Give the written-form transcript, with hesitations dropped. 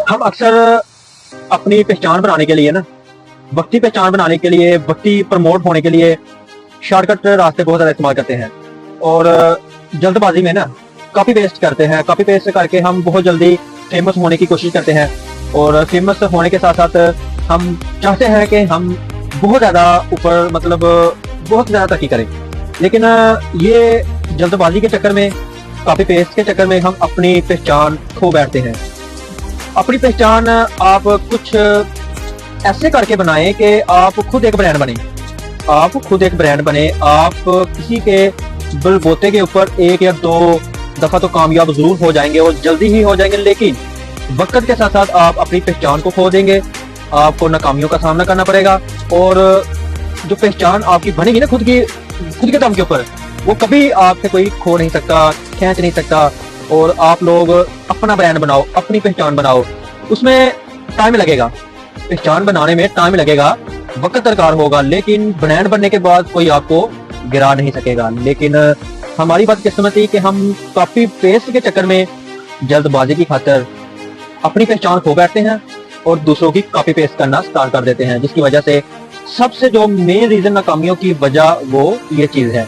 हम अक्सर अपनी पहचान बनाने के लिए ना, वक्ती पहचान बनाने के लिए, वक्ती प्रमोट होने के लिए शॉर्टकट रास्ते बहुत ज़्यादा इस्तेमाल करते हैं और जल्दबाजी में ना कॉपी पेस्ट करते हैं। कॉपी पेस्ट करके हम बहुत जल्दी फेमस होने की कोशिश करते हैं और फेमस होने के साथ साथ हम चाहते हैं कि हम बहुत ज़्यादा ऊपर मतलब बहुत ज़्यादा तरक्की करें। लेकिन ये जल्दबाजी के चक्कर में, कॉपी पेस्ट के चक्कर में हम अपनी पहचान खो बैठते हैं। अपनी पहचान आप कुछ ऐसे करके बनाएं कि आप खुद एक ब्रांड बने। आप खुद एक ब्रांड बने। आप किसी के बलबूते के ऊपर एक या दो दफा तो कामयाब जरूर हो जाएंगे और जल्दी ही हो जाएंगे, लेकिन वक्त के साथ साथ आप अपनी पहचान को खो देंगे। आपको नाकामियों का सामना करना पड़ेगा और जो पहचान आपकी बनेगी ना खुद के दम के ऊपर, वो कभी आपसे कोई खो नहीं सकता, खींच नहीं सकता। और आप लोग अपना ब्रांड बनाओ, अपनी पहचान बनाओ, उसमें टाइम लगेगा। पहचान बनाने में टाइम लगेगा, वक्त दरकार होगा, लेकिन ब्रांड बनने के बाद कोई आपको गिरा नहीं सकेगा। लेकिन हमारी बदकिस्मती कि हम कॉपी पेस्ट के चक्कर में जल्दबाजी की खातिर अपनी पहचान खो बैठते हैं और दूसरों की कॉपी पेस्ट करना स्टार्ट कर देते हैं, जिसकी वजह से सबसे जो मेन रीजन नाकामियों की वजह वो ये चीज है।